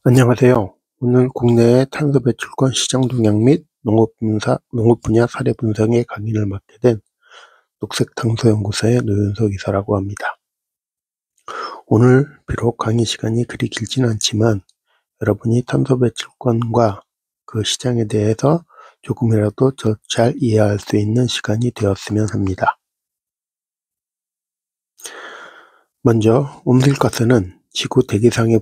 안녕하세요. 오늘 국내의 탄소 배출권 시장 동향 및 농업 분야 사례 분석의 강의를 맡게 된 녹색탄소연구소의 노윤석 이사라고 합니다. 오늘 비록 강의 시간이 그리 길지는 않지만 여러분이 탄소 배출권과 그 시장에 대해서 조금이라도 더 잘 이해할 수 있는 시간이 되었으면 합니다. 먼저 온실가스는 지구 대기상에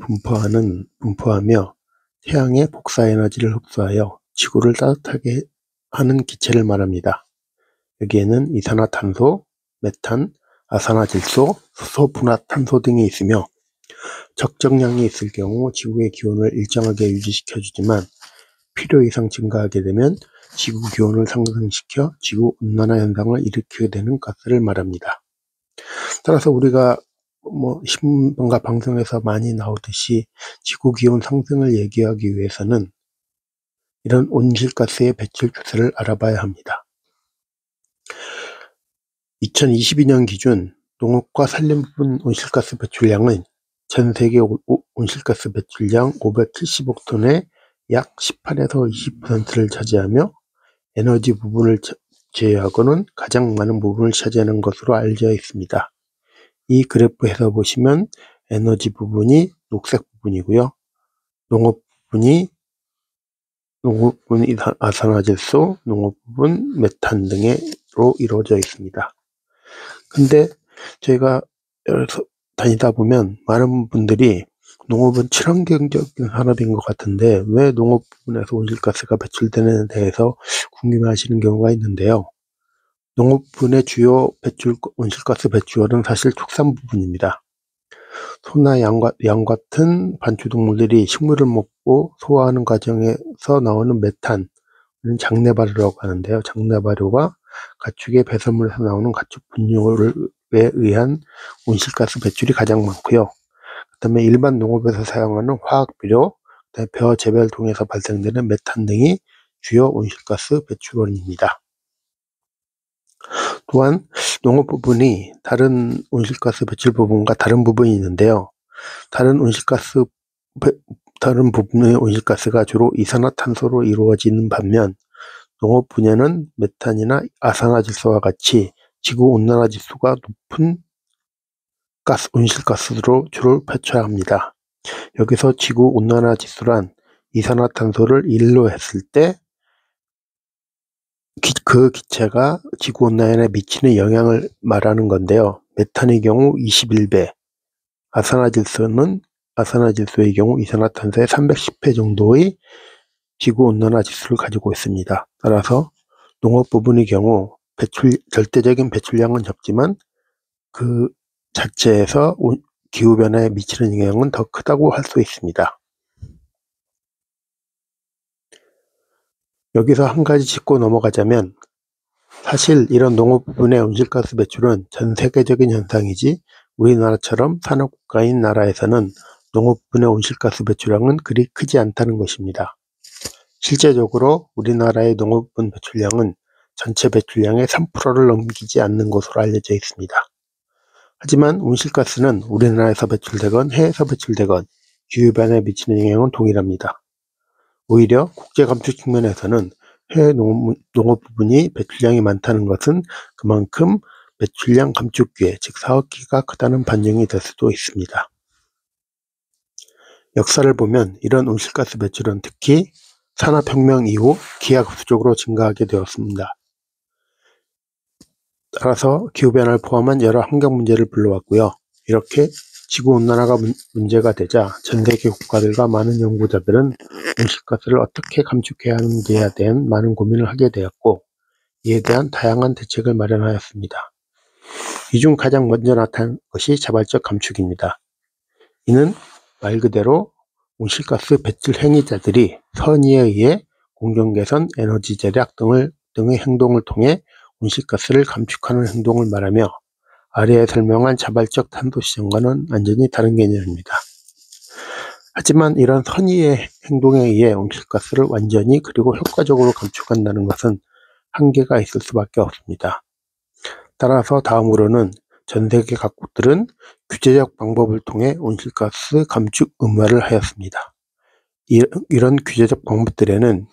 분포하며 태양의 복사에너지를 흡수하여 지구를 따뜻하게 하는 기체를 말합니다. 여기에는 이산화탄소, 메탄, 아산화질소, 수소분화탄소 등이 있으며 적정량이 있을 경우 지구의 기온을 일정하게 유지시켜주지만 필요 이상 증가하게 되면 지구 기온을 상승시켜 지구온난화 현상을 일으키게 되는 가스를 말합니다. 따라서 우리가 신문과 방송에서 많이 나오듯이 지구 기온 상승을 얘기하기 위해서는 이런 온실가스의 배출 추세를 알아봐야 합니다. 2022년 기준 농업과 산림 부분 온실가스 배출량은 전 세계 온실가스 배출량 570억 톤의 약 18에서 20%를 차지하며 에너지 부분을 제외하고는 가장 많은 부분을 차지하는 것으로 알려져 있습니다. 이 그래프에서 보시면 에너지 부분이 녹색 부분이고요. 농업 부분이 아산화질소, 농업 부분, 메탄 등으로 이루어져 있습니다. 근데 저희가 다니다 보면 많은 분들이 농업은 친환경적인 산업인 것 같은데 왜 농업 부분에서 온실가스가 배출되는 데 대해서 궁금해하시는 경우가 있는데요. 농업 부분의 주요 온실가스 배출은 사실 축산 부분입니다. 소나 양 같은 반추동물들이 식물을 먹고 소화하는 과정에서 나오는 메탄, 장내발효라고 하는데요. 장내발효가 가축의 배설물에서 나오는 가축 분뇨에 의한 온실가스 배출이 가장 많고요. 그 다음에 일반 농업에서 사용하는 화학비료, 벼 재배를 통해서 발생되는 메탄 등이 주요 온실가스 배출원입니다. 또한 농업 부분이 다른 온실가스 배출 부분과 다른 부분이 있는데요. 다른 부분의 온실가스가 주로 이산화탄소로 이루어지는 반면 농업 분야는 메탄이나 아산화질소와 같이 지구온난화 지수가 높은 온실가스로 주로 배출합니다. 여기서 지구온난화 지수란 이산화탄소를 1로 했을 때 그 기체가 지구온난화에 미치는 영향을 말하는 건데요. 메탄의 경우 21배, 아산화질소의 경우 이산화탄소의 310배 정도의 지구온난화 지수를 가지고 있습니다. 따라서 농업 부분의 경우 절대적인 배출량은 적지만 그 자체에서 기후변화에 미치는 영향은 더 크다고 할 수 있습니다. 여기서 한 가지 짚고 넘어가자면 사실 이런 농업 부분의 온실가스 배출은 전 세계적인 현상이지 우리나라처럼 산업국가인 나라에서는 농업 부분의 온실가스 배출량은 그리 크지 않다는 것입니다. 실제적으로 우리나라의 농업 부분 배출량은 전체 배출량의 3%를 넘기지 않는 것으로 알려져 있습니다. 하지만 온실가스는 우리나라에서 배출되건 해외에서 배출되건 기후변화에 미치는 영향은 동일합니다. 오히려 국제 감축 측면에서는 해외 농업 부분이 배출량이 많다는 것은 그만큼 배출량 감축 기회, 즉 사업기가 크다는 반증이 될 수도 있습니다. 역사를 보면 이런 온실가스 배출은 특히 산업혁명 이후 기하급수적으로 증가하게 되었습니다. 따라서 기후변화를 포함한 여러 환경 문제를 불러왔고요. 이렇게 지구온난화가 문제가 되자 전 세계 국가들과 많은 연구자들은 온실가스를 어떻게 감축해야 하는지에 대한 많은 고민을 하게 되었고 이에 대한 다양한 대책을 마련하였습니다. 이 중 가장 먼저 나타난 것이 자발적 감축입니다. 이는 말 그대로 온실가스 배출 행위자들이 선의에 의해 공정개선, 에너지 절약 등의 행동을 통해 온실가스를 감축하는 행동을 말하며 아래에 설명한 자발적 탄소 시장과는 완전히 다른 개념입니다. 하지만 이런 선의의 행동에 의해 온실가스를 완전히 그리고 효과적으로 감축한다는 것은 한계가 있을 수밖에 없습니다. 따라서 다음으로는 전 세계 각국들은 규제적 방법을 통해 온실가스 감축 의무화를 하였습니다. 이런 규제적 방법들에는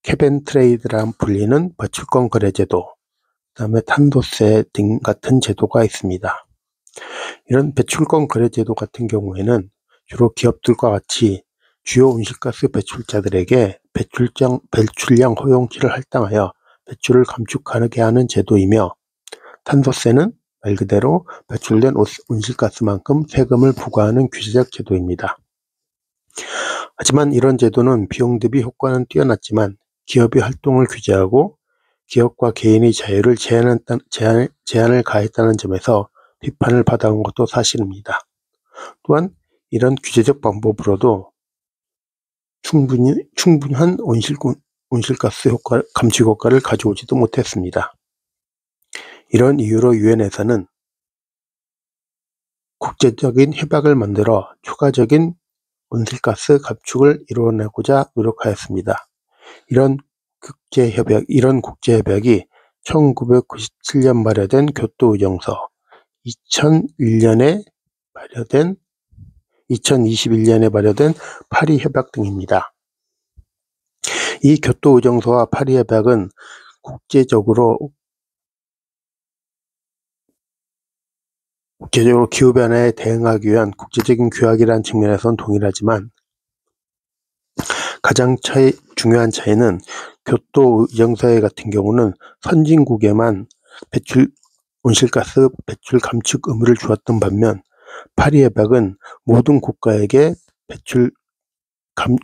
캡앤 트레이드라 불리는 버출권 거래제도, 그다음에 탄소세 등 같은 제도가 있습니다. 이런 배출권 거래제도 같은 경우에는 주로 기업들과 같이 주요 온실가스 배출자들에게 배출량 허용치를 할당하여 배출을 감축하게 하는 제도이며, 탄소세는 말 그대로 배출된 온실가스만큼 세금을 부과하는 규제적 제도입니다. 하지만 이런 제도는 비용 대비 효과는 뛰어났지만 기업의 활동을 규제하고 기업과 개인의 자유를 제한을 가했다는 점에서 비판을 받아온 것도 사실입니다. 또한 이런 규제적 방법으로도 충분한 온실가스 감축 효과를 가져오지도 못했습니다. 이런 이유로 유엔에서는 국제적인 협약을 만들어 추가적인 온실가스 감축을 이뤄내고자 노력하였습니다. 이런 국제협약이 1997년 발효된 교토의정서, 2021년에 발효된 파리협약 등입니다. 이 교토의정서와 파리협약은 국제적으로 기후변화에 대응하기 위한 국제적인 규약이라는 측면에서는 동일하지만 가장 중요한 차이는 교토의정서 같은 경우는 선진국에만 온실가스 배출 감축 의무를 주었던 반면 파리협약은 모든 국가에게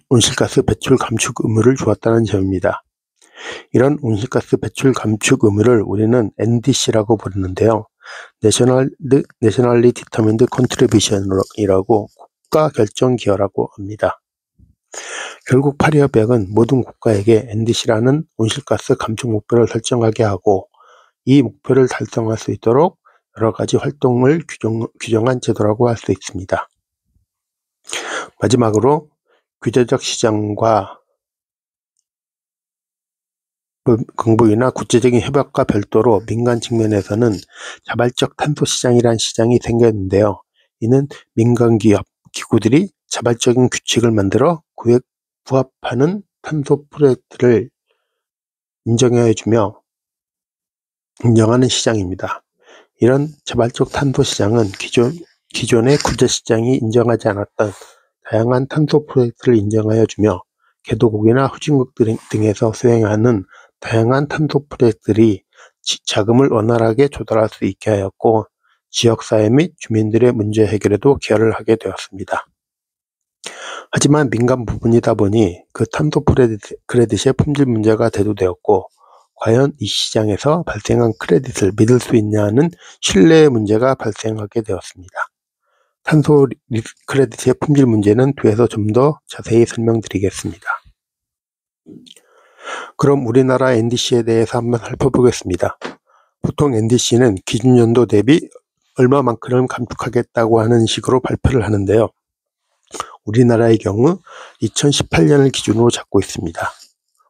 온실가스 배출 감축 의무를 주었다는 점입니다. 이런 온실가스 배출 감축 의무를 우리는 NDC라고 부르는데요. Nationally Determined Contribution이라고 국가 결정 기여라고 합니다. 결국 파리협약은 모든 국가에게 NDC라는 온실가스 감축 목표를 설정하게 하고 이 목표를 달성할 수 있도록 여러 가지 활동을 규정한 제도라고 할 수 있습니다. 마지막으로 규제적 시장과 공부이나 국제적인 협약과 별도로 민간 측면에서는 자발적 탄소 시장이란 시장이 생겼는데요. 이는 민간 기구들이 자발적인 규칙을 만들어 그에 부합하는 탄소 프로젝트를 인정하는 시장입니다. 이런 자발적 탄소 시장은 기존의 국제 시장이 인정하지 않았던 다양한 탄소 프로젝트를 인정하여 주며 개도국이나 후진국 등에서 수행하는 다양한 탄소 프로젝트들이 자금을 원활하게 조달할 수 있게 하였고 지역사회 및 주민들의 문제 해결에도 기여를 하게 되었습니다. 하지만 민간 부분이다 보니 그 탄소 크레딧의 품질 문제가 대두되었고 과연 이 시장에서 발생한 크레딧을 믿을 수 있냐는 신뢰의 문제가 발생하게 되었습니다. 탄소 크레딧의 품질 문제는 뒤에서 좀 더 자세히 설명드리겠습니다. 그럼 우리나라 NDC에 대해서 한번 살펴보겠습니다. 보통 NDC는 기준 연도 대비 얼마만큼 감축하겠다고 하는 식으로 발표를 하는데요. 우리나라의 경우 2018년을 기준으로 잡고 있습니다.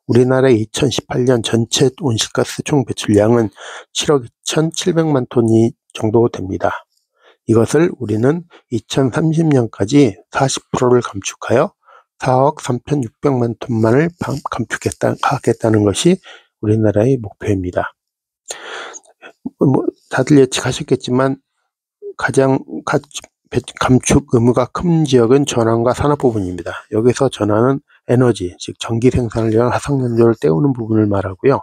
우리나라의 2018년 전체 온실가스 총 배출량은 7억 2,700만 톤이 정도 됩니다. 이것을 우리는 2030년까지 40%를 감축하여 4억 3,600만 톤만을 감축하겠다는 것이 우리나라의 목표입니다. 다들 예측하셨겠지만 가장 감축 의무가 큰 지역은 전환과 산업 부분입니다. 여기서 전환은 에너지, 즉 전기 생산을 위한 화석연료를 때우는 부분을 말하고요.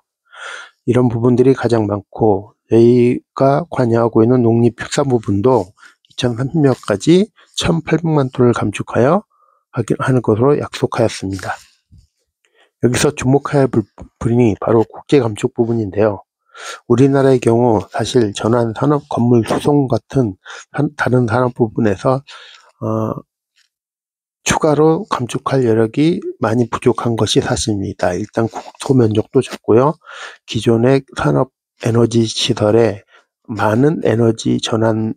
이런 부분들이 가장 많고 저희가 관여하고 있는 농립축산 부분도 2030년까지 1,800만 톤을 감축하여 하는 것으로 약속하였습니다. 여기서 주목해야 할 부분이 바로 국제 감축 부분인데요. 우리나라의 경우 사실 전환 산업, 건물 수송 같은 다른 산업 부분에서 추가로 감축할 여력이 많이 부족한 것이 사실입니다. 일단 국토 면적도 적고요. 기존의 산업 에너지 시설에 많은 에너지 전환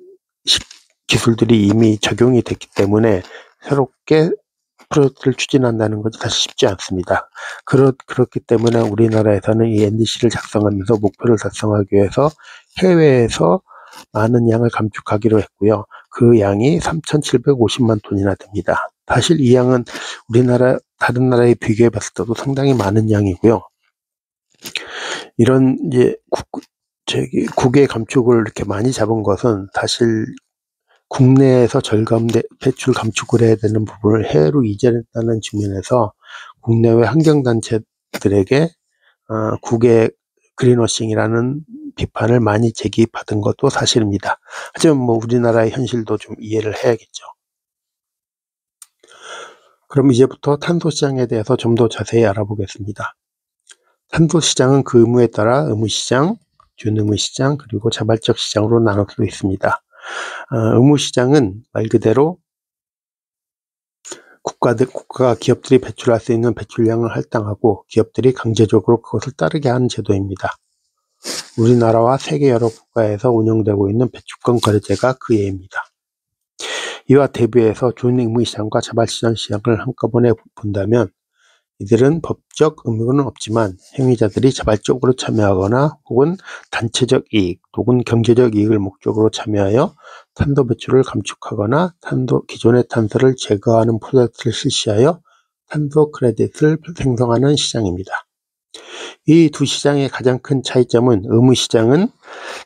기술들이 이미 적용이 됐기 때문에 새롭게 프로젝트를 추진한다는 것이 사실 쉽지 않습니다. 그렇기 때문에 우리나라에서는 이 NDC를 작성하면서 목표를 달성하기 위해서 해외에서 많은 양을 감축하기로 했고요. 그 양이 3,750만 톤이나 됩니다. 사실 이 양은 다른 나라에 비교해 봤을 때도 상당히 많은 양이고요. 이런 국외 감축을 이렇게 많이 잡은 것은 사실 국내에서 배출 감축을 해야 되는 부분을 해외로 이전했다는 측면에서 국내외 환경단체들에게 국외 그린워싱이라는 비판을 많이 제기받은 것도 사실입니다. 하지만 우리나라의 현실도 좀 이해를 해야겠죠. 그럼 이제부터 탄소시장에 대해서 좀 더 자세히 알아보겠습니다. 탄소시장은 그 의무에 따라 의무시장, 준의무시장, 그리고 자발적 시장으로 나눌 수 있습니다. 의무시장은 말 그대로 국가가 기업들이 배출할 수 있는 배출량을 할당하고 기업들이 강제적으로 그것을 따르게 하는 제도입니다. 우리나라와 세계 여러 국가에서 운영되고 있는 배출권 거래제가 그 예입니다. 이와 대비해서 준의무시장과 자발시장 시장을 한꺼번에 본다면 이들은 법적 의무는 없지만 행위자들이 자발적으로 참여하거나 혹은 단체적 이익 혹은 경제적 이익을 목적으로 참여하여 탄소 배출을 감축하거나 기존의 탄소를 제거하는 프로젝트를 실시하여 탄소 크레딧을 생성하는 시장입니다. 이 두 시장의 가장 큰 차이점은 의무시장은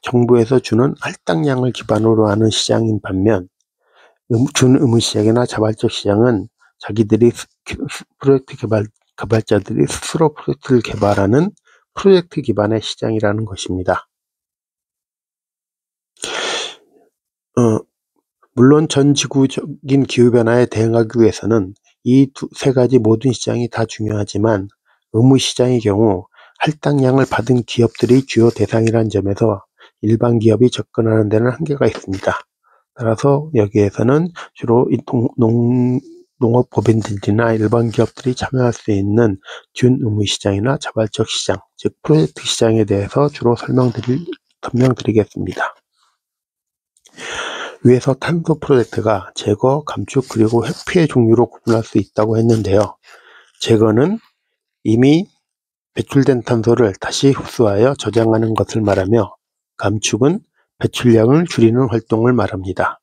정부에서 주는 할당량을 기반으로 하는 시장인 반면 준의무시장이나 자발적 시장은 자기들이 개발자들이 스스로 프로젝트를 개발하는 프로젝트 기반의 시장이라는 것입니다. 물론 전 지구적인 기후변화에 대응하기 위해서는 이 세 가지 모든 시장이 다 중요하지만 의무시장의 경우 할당량을 받은 기업들이 주요 대상이라는 점에서 일반 기업이 접근하는 데는 한계가 있습니다. 따라서 여기에서는 주로 농업법인들이나 일반 기업들이 참여할 수 있는 준의무시장이나 자발적 시장, 즉 프로젝트 시장에 대해서 주로 설명드리겠습니다. 위에서 탄소 프로젝트가 제거, 감축, 그리고 회피의 종류로 구분할 수 있다고 했는데요. 제거는 이미 배출된 탄소를 다시 흡수하여 저장하는 것을 말하며 감축은 배출량을 줄이는 활동을 말합니다.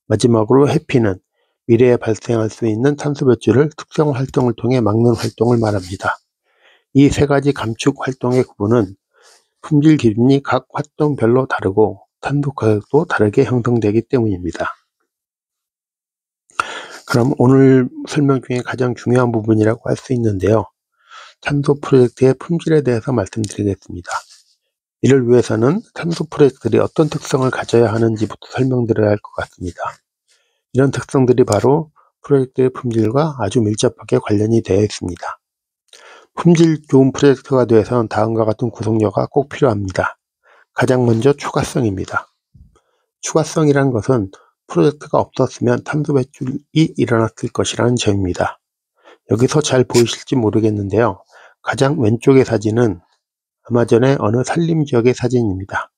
마지막으로 회피는 미래에 발생할 수 있는 탄소 배출을 특정 활동을 통해 막는 활동을 말합니다. 이 세 가지 감축 활동의 구분은 품질 기준이 각 활동별로 다르고 탄소 가격도 다르게 형성되기 때문입니다. 그럼 오늘 설명 중에 가장 중요한 부분이라고 할 수 있는데요. 탄소 프로젝트의 품질에 대해서 말씀드리겠습니다. 이를 위해서는 탄소 프로젝트들이 어떤 특성을 가져야 하는지부터 설명드려야 할 것 같습니다. 이런 특성들이 바로 프로젝트의 품질과 아주 밀접하게 관련이 되어 있습니다. 품질 좋은 프로젝트가 되어서는 다음과 같은 구성료가 꼭 필요합니다. 가장 먼저 추가성입니다. 추가성이란 것은 프로젝트가 없었으면 탄소 배출이 일어났을 것이라는 점입니다. 여기서 잘 보이실지 모르겠는데요. 가장 왼쪽의 사진은 아마존의 어느 산림 지역의 사진입니다.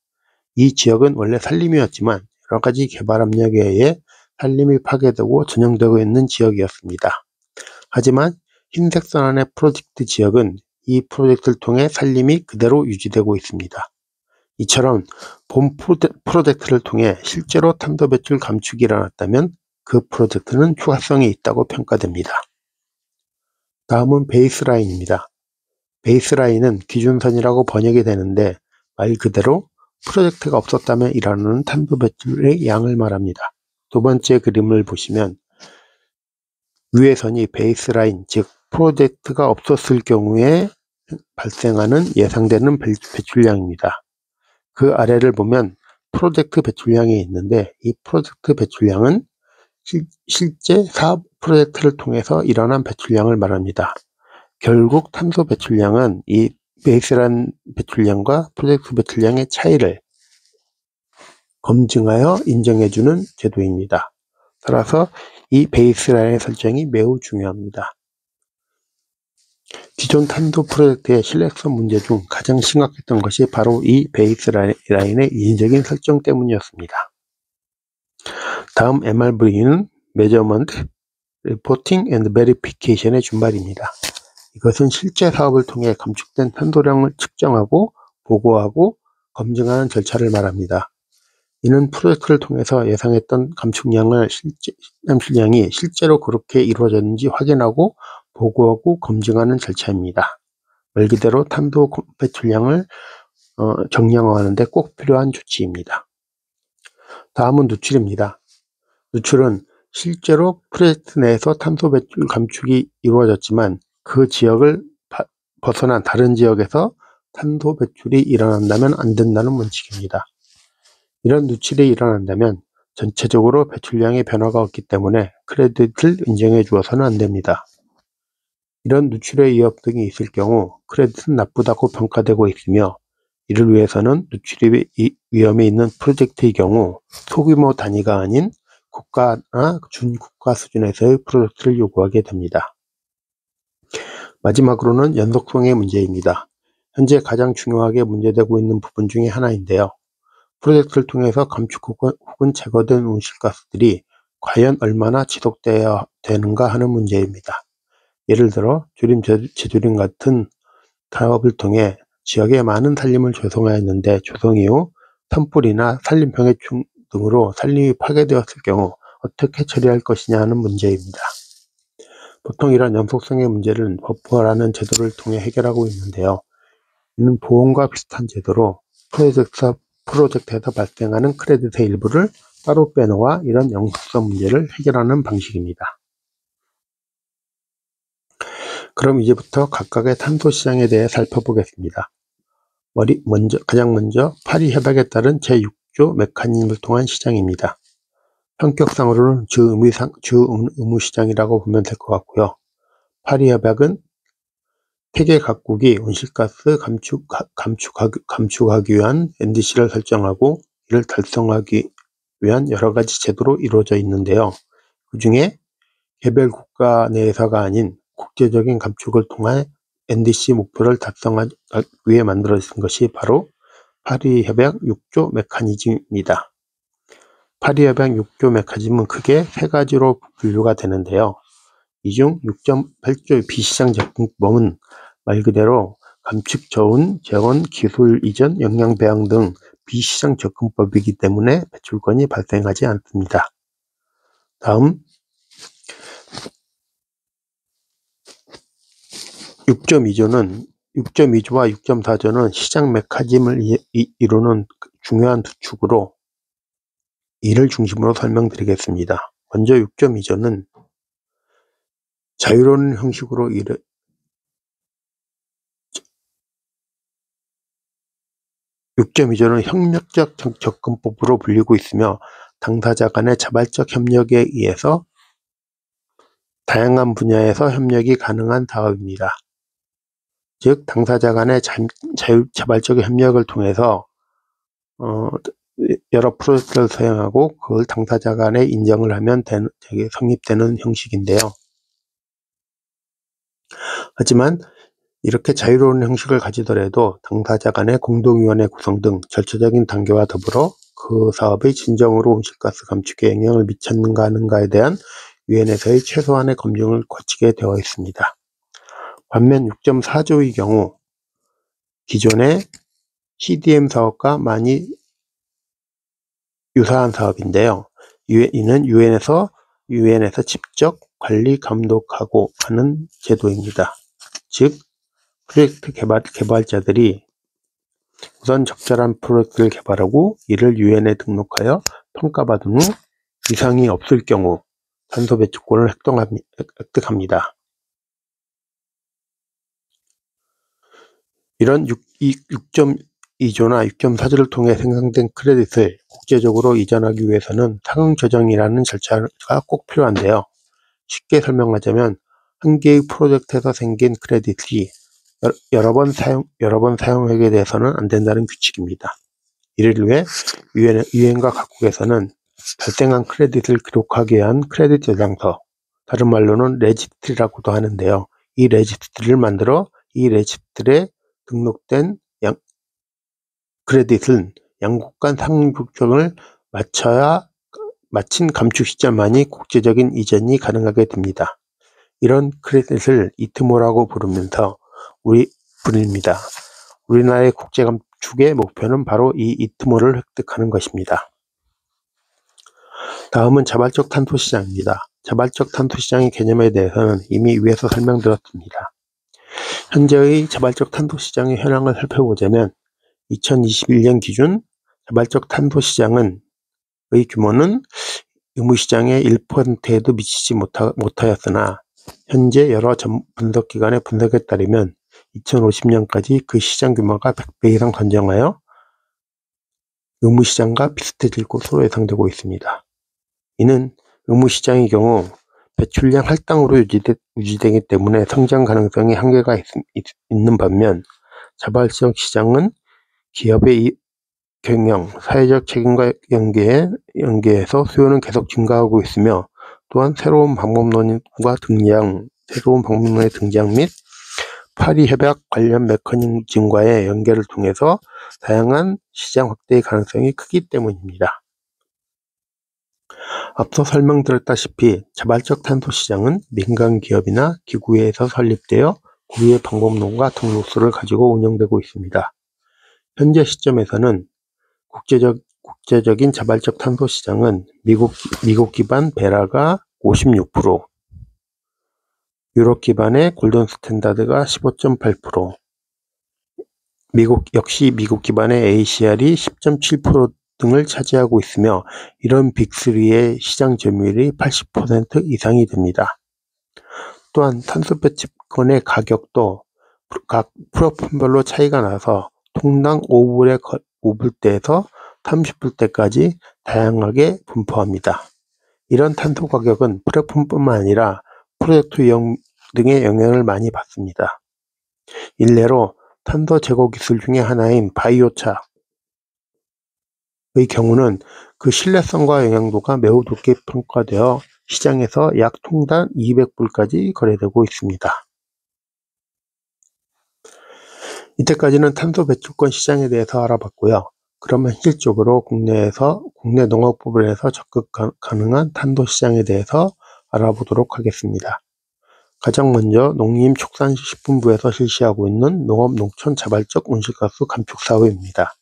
이 지역은 원래 산림이었지만 여러 가지 개발 압력에 의해 산림이 파괴되고 전형되고 있는 지역이었습니다. 하지만 흰색 선 안의 프로젝트 지역은 이 프로젝트를 통해 산림이 그대로 유지되고 있습니다. 이처럼 본 프로젝트를 통해 실제로 탄소 배출 감축이 일어났다면 그 프로젝트는 추가성이 있다고 평가됩니다. 다음은 베이스라인입니다. 베이스라인은 기준선이라고 번역이 되는데 말 그대로 프로젝트가 없었다면 일어나는 탄소 배출의 양을 말합니다. 두 번째 그림을 보시면 위의 선이 베이스라인, 즉 프로젝트가 없었을 경우에 발생하는 예상되는 배출량입니다. 그 아래를 보면 프로젝트 배출량이 있는데 이 프로젝트 배출량은 실제 사업 프로젝트를 통해서 일어난 배출량을 말합니다. 결국 탄소 배출량은 이 베이스라인 배출량과 프로젝트 배출량의 차이를 검증하여 인정해주는 제도입니다. 따라서 이 베이스라인의 설정이 매우 중요합니다. 기존 탄소 프로젝트의 신뢰성 문제 중 가장 심각했던 것이 바로 이 베이스라인의 인위적인 설정 때문이었습니다. 다음 MRV는 Measurement, Reporting and Verification의 준말입니다. 이것은 실제 사업을 통해 감축된 탄소량을 측정하고 보고하고 검증하는 절차를 말합니다. 이는 프로젝트를 통해서 예상했던 감출량이 실제로 그렇게 이루어졌는지 확인하고 보고하고 검증하는 절차입니다. 말 그대로 탄소 배출량을 정량화하는 데 꼭 필요한 조치입니다. 다음은 누출입니다. 누출은 실제로 프로젝트 내에서 탄소 배출 감축이 이루어졌지만 그 지역을 벗어난 다른 지역에서 탄소 배출이 일어난다면 안 된다는 원칙입니다. 이런 누출이 일어난다면 전체적으로 배출량의 변화가 없기 때문에 크레딧을 인정해 주어서는 안 됩니다. 이런 누출의 위협 등이 있을 경우 크레딧은 나쁘다고 평가되고 있으며, 이를 위해서는 누출의 위험이 있는 프로젝트의 경우 소규모 단위가 아닌 국가나 준국가 수준에서의 프로젝트를 요구하게 됩니다. 마지막으로는 연속성의 문제입니다. 현재 가장 중요하게 문제되고 있는 부분 중에 하나인데요. 프로젝트를 통해서 감축 혹은 제거된 온실가스들이 과연 얼마나 지속되어야 되는가 하는 문제입니다. 예를 들어 조림 재조림 같은 사업을 통해 지역에 많은 산림을 조성하였는데 조성 이후 산불이나 산림병해충 등으로 산림이 파괴되었을 경우 어떻게 처리할 것이냐 하는 문제입니다. 보통 이런 연속성의 문제를 버퍼라는 제도를 통해 해결하고 있는데요. 이는 보험과 비슷한 제도로 프로젝트에서 발생하는 크레딧의 일부를 따로 빼놓아 이런 연속성 문제를 해결하는 방식입니다. 그럼 이제부터 각각의 탄소 시장에 대해 살펴보겠습니다. 가장 먼저 파리 협약에 따른 제6조 메커니즘을 통한 시장입니다. 성격상으로는 주의무 시장이라고 보면 될 것 같고요. 파리 협약은 세계 각국이 온실가스 감축하기 위한 NDC를 설정하고 이를 달성하기 위한 여러 가지 제도로 이루어져 있는데요. 그 중에 개별 국가 내에서가 아닌 국제적인 감축을 통해 NDC 목표를 달성하기 위해 만들어진 것이 바로 파리협약 6조 메커니즘입니다. 파리협약 6조 메커니즘은 크게 세 가지로 분류가 되는데요. 이 중 6.8조 비시장 접근법은 말 그대로 감축 저온, 재원, 기술 이전, 역량 배양 등 비시장 접근법이기 때문에 배출권이 발생하지 않습니다. 다음 6.2조와 6.4조는 시장 메커니즘을 이루는 중요한 두 축으로 이를 중심으로 설명드리겠습니다. 먼저 6.2조는 자유로운 형식으로 6.2조는 협력적 접근법으로 불리고 있으며 당사자 간의 자발적 협력에 의해서 다양한 분야에서 협력이 가능한 사업입니다. 즉 당사자 간의 자발적 협력을 통해서 여러 프로젝트를 수행하고 그걸 당사자 간에 인정을 하면 성립되는 형식인데요. 하지만 이렇게 자유로운 형식을 가지더라도 당사자 간의 공동위원회 구성 등 절차적인 단계와 더불어 그 사업의 진정으로 온실가스 감축에 영향을 미쳤는가 하는가에 대한 유엔에서의 최소한의 검증을 거치게 되어 있습니다. 반면 6.4조의 경우 기존의 CDM 사업과 많이 유사한 사업인데요. 이는 유엔에서 직접 관리 감독하고 하는 제도입니다. 즉 프로젝트 개발자들이 우선 적절한 프로젝트를 개발하고 이를 유엔에 등록하여 평가받은 후 이상이 없을 경우 탄소 배출권을 획득합니다. 이런 6.2조나 6.4조를 통해 생성된 크레딧을 국제적으로 이전하기 위해서는 상응조정이라는 절차가 꼭 필요한데요. 쉽게 설명하자면 한 개의 프로젝트에서 생긴 크레딧이 여러 번 사용하게 돼서는 안 된다는 규칙입니다. 이를 위해 유엔과 각국에서는 발생한 크레딧을 기록하기 위한 크레딧 저장서, 다른 말로는 레지스트리라고도 하는데요. 이 레지스트리를 만들어 이 레지스트리에 등록된 크레딧은 양국 간 상응조정을 마친 감축 시점만이 국제적인 이전이 가능하게 됩니다. 이런 크레딧을 이트모라고 부릅니다. 우리나라의 국제 감축의 목표는 바로 이 이트모를 획득하는 것입니다. 다음은 자발적 탄소 시장입니다. 자발적 탄소 시장의 개념에 대해서는 이미 위에서 설명드렸습니다. 현재의 자발적 탄소 시장의 현황을 살펴보자면 2021년 기준 자발적 탄소 시장의 규모는 의무시장의 1%에도 미치지 못하였으나 현재 여러 분석기관의 분석에 따르면 2050년까지 그 시장 규모가 100배 이상 성장하여 의무시장과 비슷해질 것으로 예상되고 있습니다. 이는 의무시장의 경우 배출량 할당으로 유지되기 때문에 성장 가능성이 한계가 있는 반면 자발적 시장은 기업의 경영, 사회적 책임과 연계해서 수요는 계속 증가하고 있으며 또한 새로운 방법론의 등장 및 파리 협약 관련 메커니즘과의 연계를 통해서 다양한 시장 확대의 가능성이 크기 때문입니다. 앞서 설명드렸다시피 자발적 탄소 시장은 민간 기업이나 기구에서 설립되어 고유의 방법론과 등록수를 가지고 운영되고 있습니다. 현재 시점에서는 국제적인 자발적 탄소 시장은 미국 기반 베라가 56%, 유럽 기반의 골든 스탠다드가 15.8%, 미국 기반의 ACR이 10.7% 등을 차지하고 있으며 이런 빅3의 시장 점유율이 80% 이상이 됩니다. 또한 탄소 배치권의 가격도 각 플랫폼별로 차이가 나서 통당 5불대에서 30불대까지 다양하게 분포합니다. 이런 탄소 가격은 플랫폼뿐만 아니라 프로젝트 유형 등의 영향을 많이 받습니다. 일례로 탄소 제거 기술 중에 하나인 바이오차의 경우는 그 신뢰성과 영향도가 매우 높게 평가되어 시장에서 약 통당 200불까지 거래되고 있습니다. 이때까지는 탄소 배출권 시장에 대해서 알아봤고요. 그러면 실질적으로 국내 농업부분에서 적극 가능한 탄소 시장에 대해서 알아보도록 하겠습니다. 가장 먼저 농림축산식품부에서 실시하고 있는 농업농촌 자발적 온실가스 감축 사업입니다.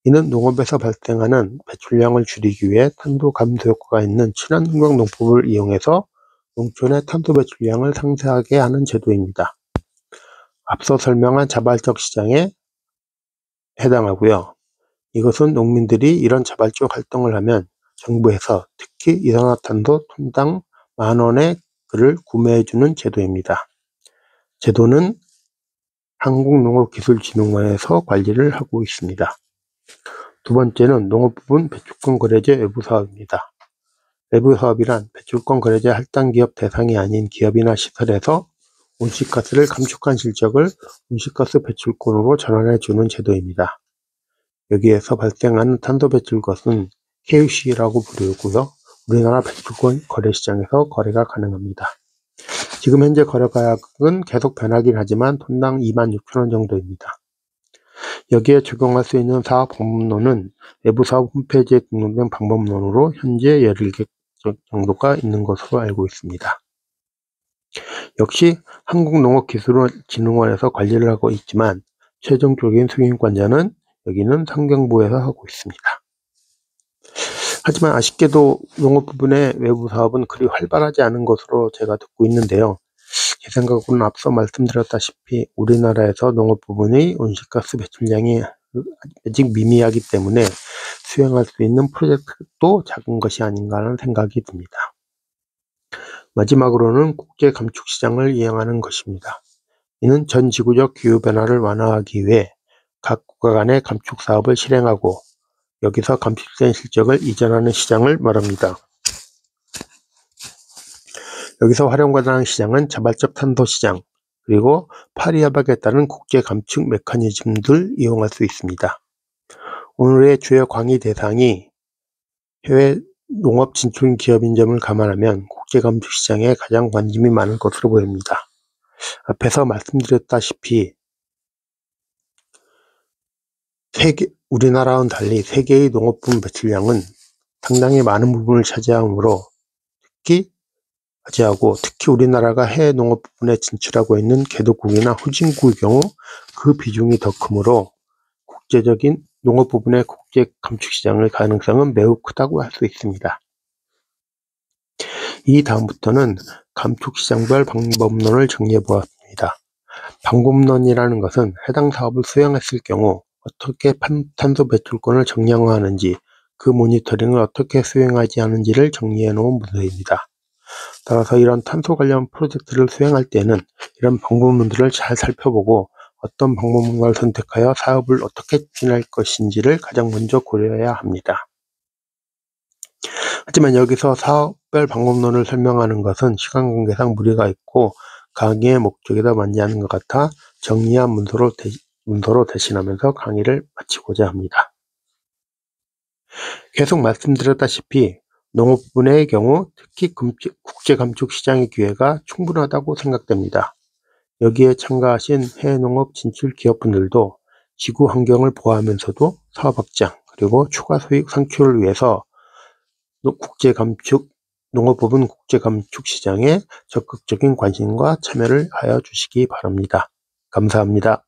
이는 농업에서 발생하는 배출량을 줄이기 위해 탄소 감소 효과가 있는 친환경 농법을 이용해서 농촌의 탄소 배출량을 상쇄하게 하는 제도입니다. 앞서 설명한 자발적 시장에 해당하고요. 이것은 농민들이 이런 자발적 활동을 하면 정부에서 특히 이산화탄소 톤당 10,000원의 그를 구매해주는 제도입니다. 제도는 한국농업기술진흥원에서 관리를 하고 있습니다. 두 번째는 농업부분 배출권 거래제 외부 사업입니다. 외부 사업이란 배출권 거래제 할당 기업 대상이 아닌 기업이나 시설에서 온실가스를 감축한 실적을 온실가스 배출권으로 전환해 주는 제도입니다. 여기에서 발생하는 탄소 배출것은 KUC라고 부르고요. 우리나라 배출권 거래시장에서 거래가 가능합니다. 지금 현재 거래가격은 계속 변하긴 하지만 톤당 26,000원 정도입니다. 여기에 적용할 수 있는 사업 방법론은 외부 사업 홈페이지에 등록된 방법론으로 현재 17개 정도가 있는 것으로 알고 있습니다. 역시 한국농업기술진흥원에서 관리를 하고 있지만 최종적인 승인권자는 여기는 환경부에서 하고 있습니다. 하지만 아쉽게도 농업 부분의 외부 사업은 그리 활발하지 않은 것으로 제가 듣고 있는데요. 제 생각으로는 앞서 말씀드렸다시피 우리나라에서 농업 부분의 온실가스 배출량이 아직 미미하기 때문에 수행할 수 있는 프로젝트도 작은 것이 아닌가 하는 생각이 듭니다. 마지막으로는 국제 감축 시장을 이행하는 것입니다. 이는 전 지구적 기후변화를 완화하기 위해 각 국가 간의 감축 사업을 실행하고 여기서 감축된 실적을 이전하는 시장을 말합니다. 여기서 활용가능한 시장은 자발적 탄소 시장, 그리고 파리 협약에 따른 국제 감축 메커니즘들 이용할 수 있습니다. 오늘의 주요 강의 대상이 해외 농업 진출 기업인 점을 감안하면 국제 감축 시장에 가장 관심이 많을 것으로 보입니다. 앞에서 말씀드렸다시피 우리나라와는 달리 세계의 농업분 배출량은 상당히 많은 부분을 차지하므로 특히 우리나라가 해외 농업 부분에 진출하고 있는 개도국이나 후진국의 경우 그 비중이 더 크므로 국제적인 농업 부분의 국제 감축 시장의 가능성은 매우 크다고 할 수 있습니다. 이 다음부터는 감축시장별 방법론을 정리해 보았습니다. 방법론이라는 것은 해당 사업을 수행했을 경우 어떻게 탄소 배출권을 정량화하는지, 그 모니터링을 어떻게 수행하지 하는지를 정리해 놓은 문서입니다. 따라서 이런 탄소 관련 프로젝트를 수행할 때는 이런 방법론들을 잘 살펴보고 어떤 방법론을 선택하여 사업을 어떻게 추진할 것인지를 가장 먼저 고려해야 합니다. 하지만 여기서 사업별 방법론을 설명하는 것은 시간 관계상 무리가 있고 강의의 목적에도 맞지 않는 것 같아 정리한 문서로 대신하면서 강의를 마치고자 합니다. 계속 말씀드렸다시피 농업분야의 경우 특히 국제감축시장의 기회가 충분하다고 생각됩니다. 여기에 참가하신 해외농업 진출 기업분들도 지구 환경을 보호하면서도 사업 확장 그리고 추가 수익 창출을 위해서 농업부분 국제감축시장에 적극적인 관심과 참여를 하여 주시기 바랍니다. 감사합니다.